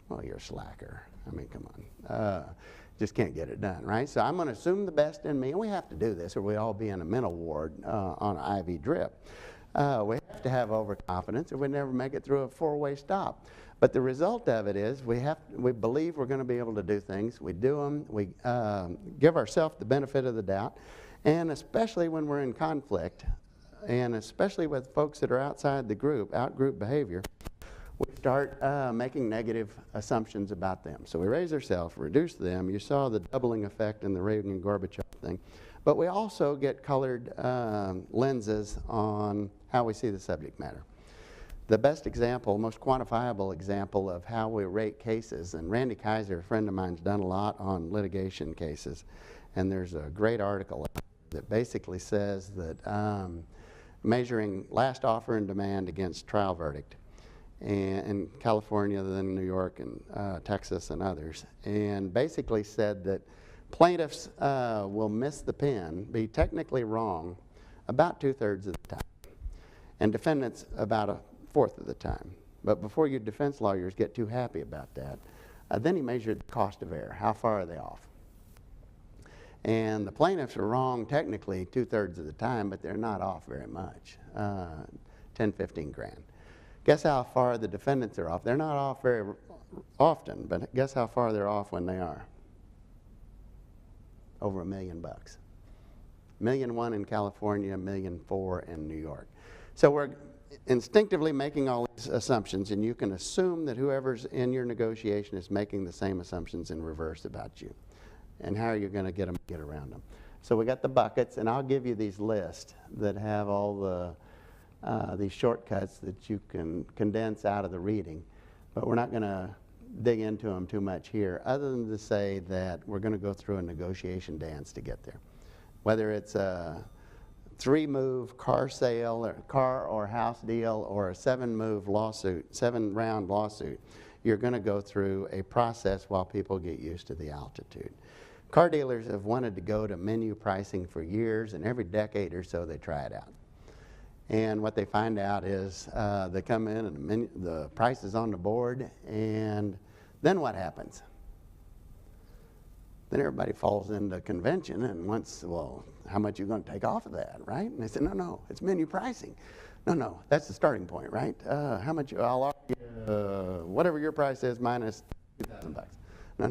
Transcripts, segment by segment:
Well, you're a slacker. I mean, come on. Just can't get it done, right? So I'm going to assume the best in me, and we have to do this or we all be in a mental ward on an IV drip. We have to have overconfidence or we never make it through a four-way stop. But the result of it is we believe we're going to be able to do things. We do them. We give ourselves the benefit of the doubt. And especially when we're in conflict, and especially with folks that are outside the group, out-group behavior, we start making negative assumptions about them. So we raise ourselves, reduce them. You saw the doubling effect in the Reagan-Gorbachev thing. But we also get colored lenses on how we see the subject matter. The best example, most quantifiable example of how we rate cases, and Randy Kaiser, a friend of mine, has done a lot on litigation cases, and there's a great article that basically says that measuring last offer and demand against trial verdict in California, then New York and Texas and others, and basically said that plaintiffs will miss the pin, be technically wrong about 2/3 of the time, and defendants about 1/4 of the time. But before you defense lawyers get too happy about that, then he measured the cost of error. How far are they off? And the plaintiffs are wrong technically 2/3 of the time, but they're not off very much, 10, 15 grand. Guess how far the defendants are off? They're not off very often, but guess how far they're off when they are? Over $1 million. $1.1 million in California, $1.4 million in New York. So we're instinctively making all these assumptions, and you can assume that whoever's in your negotiation is making the same assumptions in reverse about you. And how are you going to get around them? So we got the buckets, and I'll give you these lists that have all the these shortcuts that you can condense out of the reading, but we're not going to dig into them too much here, other than to say that we're going to go through a negotiation dance to get there. Whether it's a 3-move car sale, or car or house deal, or a 7-move lawsuit, 7-round lawsuit, you're going to go through a process while people get used to the altitude. Car dealers have wanted to go to menu pricing for years, and every decade or so they try it out. And what they find out is they come in and the price is on the board, and then what happens? Then everybody falls into convention and wants, well, how much are you going to take off of that, right? And they say, no, it's menu pricing. No, that's the starting point, right? How much, I'll offer you, whatever your price is minus $2,000. No,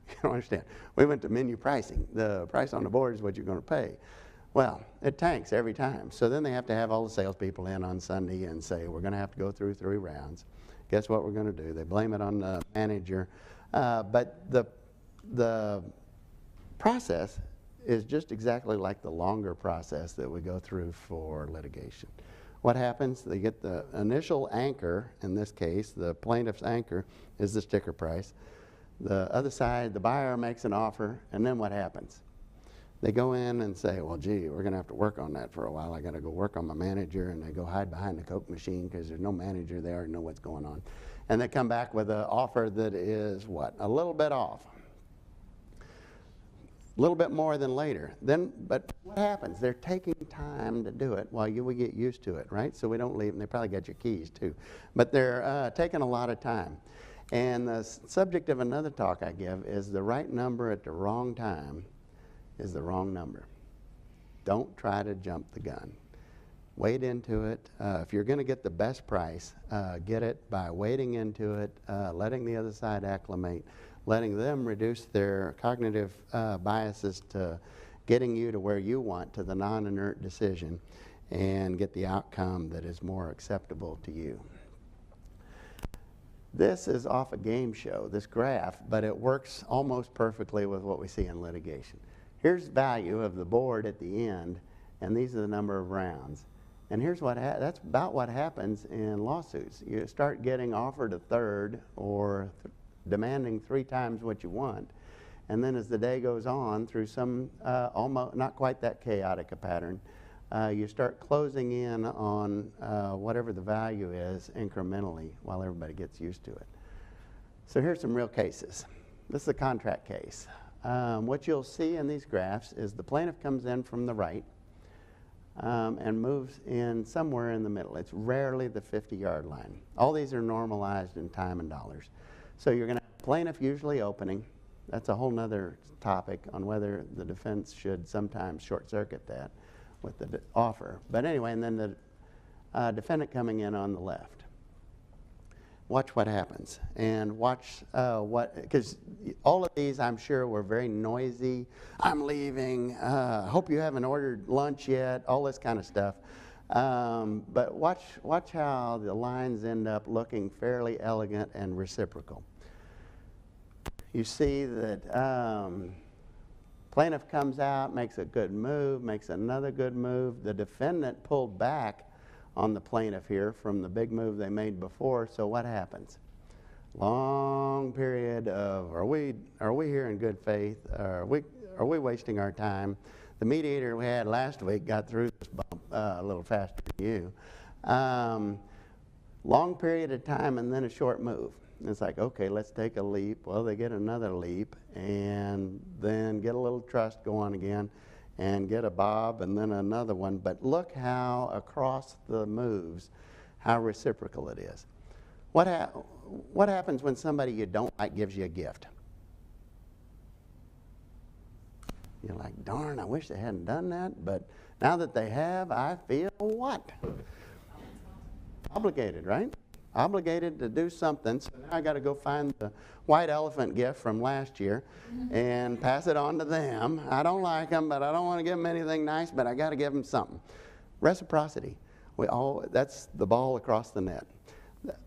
you don't understand. We went to menu pricing. The price on the board is what you're going to pay. Well, it tanks every time. So then they have to have all the salespeople in on Sunday and say, we're going to have to go through 3 rounds. Guess what we're going to do? They blame it on the manager. But the process is just exactly like the longer process that we go through for litigation. What happens? They get the initial anchor, in this case, the plaintiff's anchor is the sticker price. The other side, the buyer makes an offer, and then what happens? They go in and say, well, gee, we're going to have to work on that for a while. I got to go work on my manager, and they go hide behind the Coke machine because there's no manager there and know what's going on. And they come back with an offer that is what? A little bit off. A little bit more than later. But what happens? They're taking time to do it while we get used to it, right? So we don't leave, and they probably got your keys too. But they're taking a lot of time. And the subject of another talk I give is the right number at the wrong time is the wrong number. Don't try to jump the gun. Wade into it. If you're going to get the best price, get it by wading into it, letting the other side acclimate, letting them reduce their cognitive biases to getting you to where you want, to the non-inert decision, and get the outcome that is more acceptable to you. This is off a game show, this graph, but it works almost perfectly with what we see in litigation. Here's value of the board at the end, and these are the number of rounds. And here's what that's about what happens in lawsuits. You start getting offered a third or demanding 3 times what you want, and then as the day goes on, through some almost not quite that chaotic a pattern, you start closing in on whatever the value is incrementally while everybody gets used to it. So here's some real cases. This is a contract case. What you'll see in these graphs is the plaintiff comes in from the right and moves in somewhere in the middle. It's rarely the 50-yard line. All these are normalized in time and dollars. So you're going to have plaintiff usually opening. That's a whole nother topic on whether the defense should sometimes short circuit that with the offer. But anyway, and then the defendant coming in on the left. Watch what happens, and watch because all of these I'm sure were very noisy. I'm leaving, hope you haven't ordered lunch yet, all this kind of stuff. But watch how the lines end up looking fairly elegant and reciprocal. You see that plaintiff comes out, makes a good move, makes another good move. The defendant pulled back on the plaintiff here from the big move they made before. So what happens? Long period of, are we here in good faith? Are we wasting our time? The mediator we had last week got through this bump a little faster than you. Long period of time and then a short move. And it's like, okay, let's take a leap. Well, they get another leap and then get a little trust going again and get a bob and then another one. But look how across the moves, how reciprocal it is. What happens when somebody you don't like gives you a gift? You're like, darn, I wish they hadn't done that. But now that they have, I feel what? Obligated, right? Obligated to do something. So now I got to go find the white elephant gift from last year and pass it on to them. I don't like them, but I don't want to give them anything nice, but I got to give them something. Reciprocity. That's the ball across the net.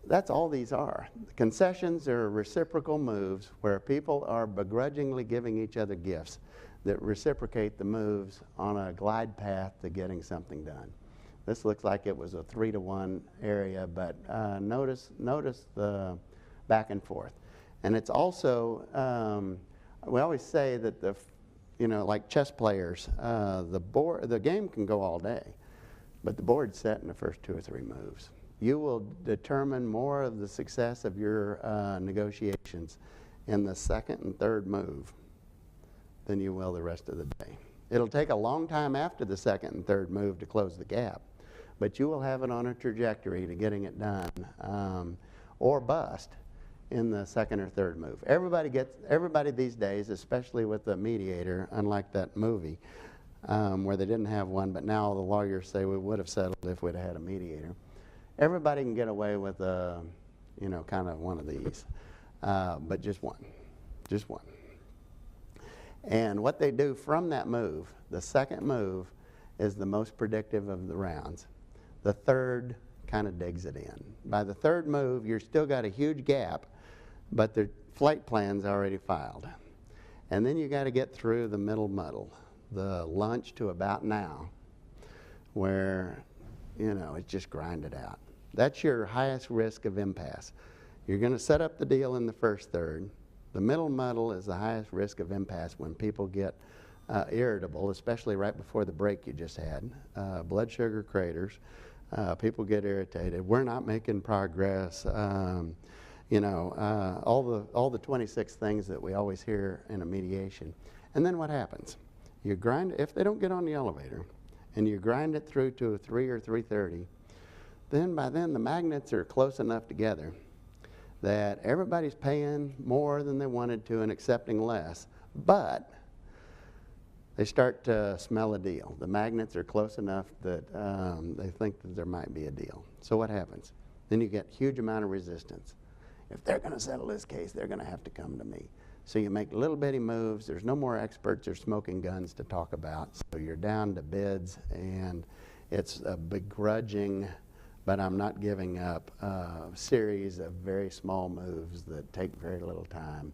That's all these are. Concessions are reciprocal moves where people are begrudgingly giving each other gifts that reciprocate the moves on a glide path to getting something done. This looks like it was a 3-to-1 area, but notice the back and forth. And it's also, we always say that like chess players, the game can go all day, but the board's set in the first 2 or 3 moves. You will determine more of the success of your negotiations in the second and third move than you will the rest of the day. It'll take a long time after the second and third move to close the gap, but you will have it on a trajectory to getting it done or bust in the second or third move. Everybody these days, especially with the mediator, unlike that movie where they didn't have one, but now the lawyers say we would have settled if we'd had a mediator. Everybody can get away with kind of one of these, but just one. And what they do from that move, the second move, is the most predictive of the rounds. The third kind of digs it in. By the third move, you've still got a huge gap, but the flight plan's already filed. And then you got to get through the middle muddle, the lunch to about now, where, it's just grinded out. That's your highest risk of impasse. You're going to set up the deal in the first third. The middle muddle is the highest risk of impasse when people get irritable, especially right before the break you just had. Blood sugar craters. People get irritated. We're not making progress. All the 26 things that we always hear in a mediation. And then what happens? You grind, if they don't get on the elevator, and you grind it through to a 3 or 3:30, then by then the magnets are close enough together that everybody's paying more than they wanted to and accepting less, but they start to smell a deal. The magnets are close enough that they think that there might be a deal. So what happens? Then you get a huge amount of resistance. If they're going to settle this case, they're going to have to come to me. So you make little bitty moves. There's no more experts or smoking guns to talk about. So you're down to bids, and it's a begrudging, but I'm not giving up, series of very small moves that take very little time.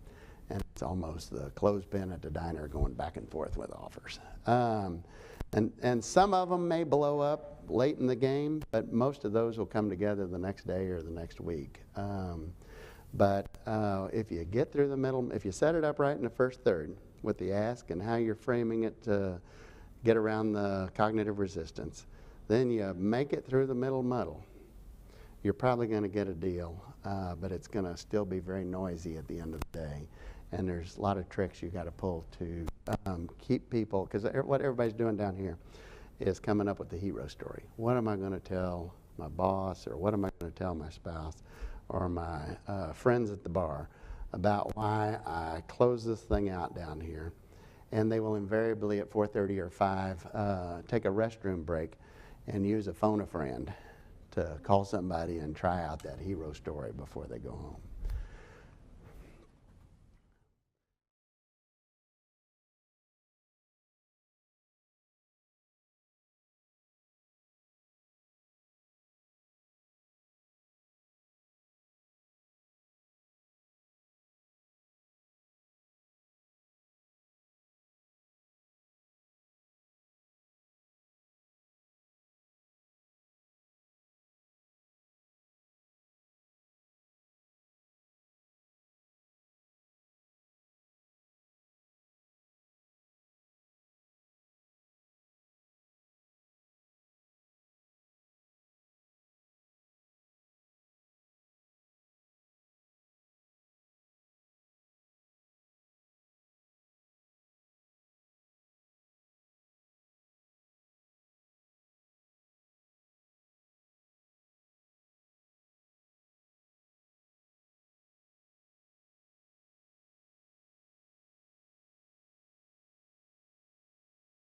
And it's almost the clothespin at the diner going back and forth with offers. And some of them may blow up late in the game, but most of those will come together the next day or the next week. But if you get through the middle, if you set it up right in the first third with the ask and how you're framing it to get around the cognitive resistance, then you make it through the middle muddle, you're probably going to get a deal, but it's going to still be very noisy at the end of the day. And there's a lot of tricks you got to pull to keep people, because what everybody's doing down here is coming up with the hero story. What am I going to tell my boss, or what am I going to tell my spouse or my friends at the bar about why I close this thing out down here. And they will invariably at 4:30 or 5 take a restroom break and use a phone a friend to call somebody and try out that hero story before they go home.